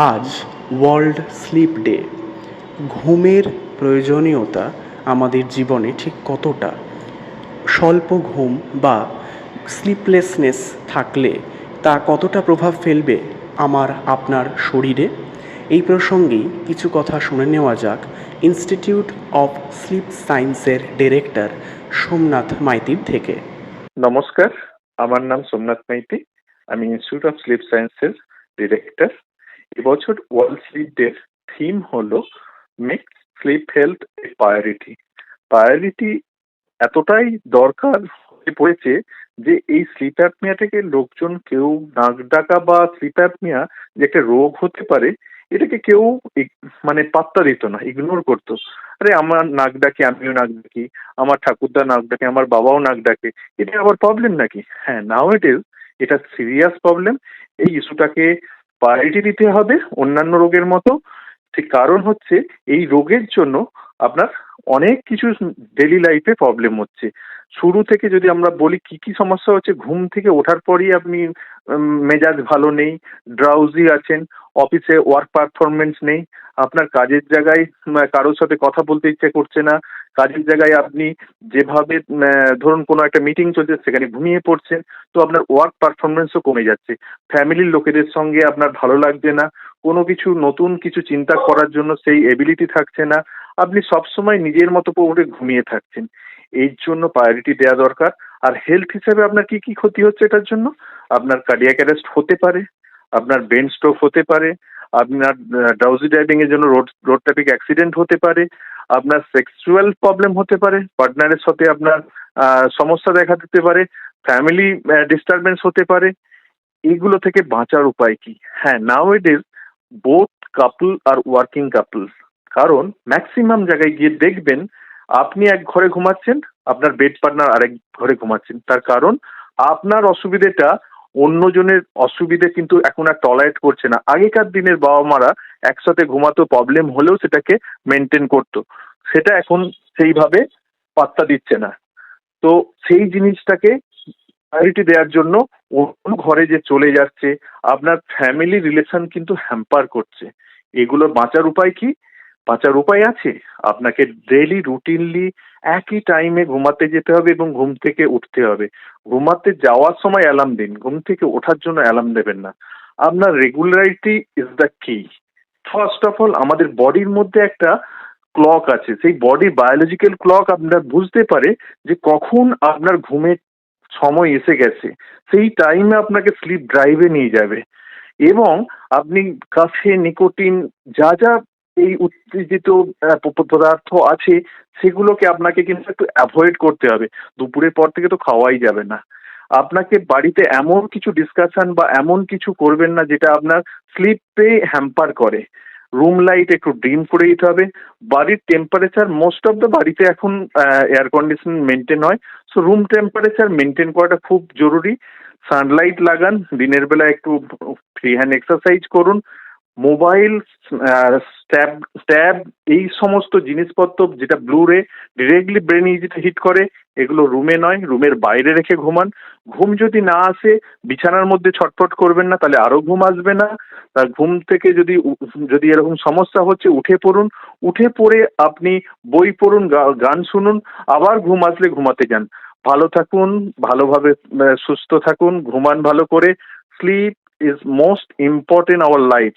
আজ world slip day. ঘুমের প্রয়োজনীয়তা আমাদের জীবনে ঠিক কতটা? স্বল্প ঘুম বা স্লিপলেসনেস থাকলে তা কতটা প্রভাব ফেলবে আপনার শরীরে? এই প্রসঙ্গেই কিছু কথা শুনে নেওয়া যাক ইনস্টিটিউট অফ স্লিপ সায়েন্সের ডিরেক্টর সোমনাথ মাইতির থেকে। নমস্কার, আমার নাম সোমনাথ মাইতি। আমি ইনস্টিটিউট অফ স্লিপ সায়েন্সের ডিরেক্টর। এবছর ওয়ার্ল্ড স্লিপ ডে থিম হলো মেক স্লিপ হেলথ এ প্রায়োরিটি। প্রায়োরিটি এতটাই দরকার হয়ে পড়েছে যে এই স্লিপ অ্যাপনিয়া থেকে লোকজন কেউ নাক ডাকা বা স্লিপ অ্যাপনিয়া যে একটা রোগ হতে পারে এটাকে কেউ পাত্তা দিত না, ইগনোর করতো। আরে আমার নাক ডাকে, আমিও নাক ডাকি, আমার ঠাকুরদা নাক ডাকে, আমার বাবাও নাক ডাকে, এটা আবার প্রবলেম নাকি? হ্যাঁ, নাও ইট ইজ, এটা সিরিয়াস প্রবলেম। এই ইস্যুটাকে প্রায়োরিটি দিতে হবে অন্যান্য রোগের মতো। ঠিক কারণ হচ্ছে এই রোগের জন্য আপনার অনেক কিছু ডেইলি লাইফে প্রবলেম হচ্ছে। শুরু থেকে যদি আমরা বলি কি কি সমস্যা হচ্ছে, ঘুম থেকে ওঠার পরই আপনি মেজাজ ভালো নেই, ড্রাউজি আছেন, অফিসে ওয়ার্ক পারফরমেন্স নেই, আপনার কাজের জায়গায় কারোর সাথে কথা বলতে ইচ্ছে করছে না, কাজের জায়গায় আপনি যেভাবে ধরুন কোনো একটা মিটিং চলছে সেখানে ঘুমিয়ে পড়ছেন, তো আপনার ওয়ার্ক পারফরমেন্সও কমে যাচ্ছে। ফ্যামিলির লোকেদের সঙ্গে আপনার ভালো লাগছে না, কোনো কিছু নতুন কিছু চিন্তা করার জন্য সেই এবিলিটি থাকছে না, আপনি সবসময় নিজের মতো করে ঘুমিয়ে থাকছেন। এর জন্য প্রায়োরিটি দেওয়া দরকার। আর হেলথ হিসেবে আপনার কি কি ক্ষতি হচ্ছে এটার জন্য? আপনার কার্ডিয়াক অ্যারেস্ট হতে পারে, আপনার ব্রেন স্ট্রোক হতে পারে, আপনার ড্রাউজি ড্রাইভিং এর জন্য রোড রোড ট্রাফিক অ্যাক্সিডেন্ট হতে পারে, আপনার সেক্সুয়াল প্রবলেম হতে পারে, পার্টনারের সাথে আপনার সমস্যা দেখা দিতে পারে, ফ্যামিলি ডিস্টারবেন্স হতে পারে। এগুলো থেকে বাঁচার উপায় কি? হ্যাঁ, now it is both couple আর ওয়ার্কিং কাপল। কারণ ম্যাক্সিমাম জায়গায় গিয়ে দেখবেন আপনি এক ঘরে ঘুমাচ্ছেন, আপনার বেড পার্টনার আরেক ঘরে ঘুমাচ্ছেন। তার কারণ আপনার অসুবিধেটা অন্যজনের অসুবিধে কিন্তু এখন আর টলারেট করছে না। আগেকার দিনের বাবা মারা একসাথে ঘুমাতো, প্রবলেম হলেও সেটাকে মেনটেন করতো, সেটা এখন সেইভাবে পাত্তা দিচ্ছে না। তো সেই জিনিসটাকে প্রায়োরিটি দেওয়ার জন্য অন্য ঘরে যে চলে যাচ্ছে, আপনার ফ্যামিলি রিলেশন কিন্তু হ্যাম্পার করছে। এগুলো বাঁচার উপায় কি? বাঁচার উপায় আছে। আপনাকে ডেইলি রুটিনলি একই টাইমে ঘুমাতে যেতে হবে এবং ঘুম থেকে উঠতে হবে। ঘুমাতে যাওয়ার সময় অ্যালার্ম দিন, ঘুম থেকে ওঠার জন্য অ্যালার্ম দেবেন না। আপনার রেগুলারিটি ইজ দ্য কি। ফার্স্ট অফ অল আমাদের বডির মধ্যে একটা ক্লক আছে, সেই বডি বায়োলজিক্যাল ক্লক আপনার বুঝতে পারে যে কখন আপনার ঘুমের সময় এসে গেছে, সেই টাইমে আপনাকে স্লিপ ড্রাইভে নিয়ে যাবে। এবং আপনি কাফে, নিকোটিন, যা যা এই উত্তেজিত পদার্থ আছে সেগুলোকে আপনাকে কিন্তু একটু অ্যাভয়েড করতে হবে। দুপুরের পর থেকে তো খাওয়াই যাবে না। আপনাকে বাড়িতে এমন কিছু ডিসকাশন বা এমন কিছু করবেন না যেটা আপনার স্লিপে হ্যাম্পার করে। রুম লাইট একটু ডিম করে দিতে হবে। বাড়ির টেম্পারেচার, মোস্ট অফ দ্য বাড়িতে এখন এয়ার কন্ডিশন মেনটেন হয়, সো রুম টেম্পারেচার মেনটেন করাটা খুব জরুরি। সানলাইট লাগান, দিনের বেলা একটু ফ্রি হ্যান্ড এক্সারসাইজ করুন। মোবাইল, ট্যাব ট্যাব এই সমস্ত জিনিসপত্র যেটা ব্লু রে ডিরেক্টলি ব্রেন যেটা হিট করে, এগুলো রুমে নয়, রুমের বাইরে রেখে ঘুমান। ঘুম যদি না আসে বিছানার মধ্যে ছটফট করবেন না, তাহলে আরো ঘুম আসবে না। তার ঘুম থেকে যদি যদি এরকম সমস্যা হচ্ছে উঠে পড়ুন, উঠে পড়ে আপনি বই পড়ুন, গান শুনুন, আবার ঘুম আসলে ঘুমাতে যান। ভালো থাকুন, ভালোভাবে সুস্থ থাকুন, ঘুমান ভালো করে। Sleep is most important our life.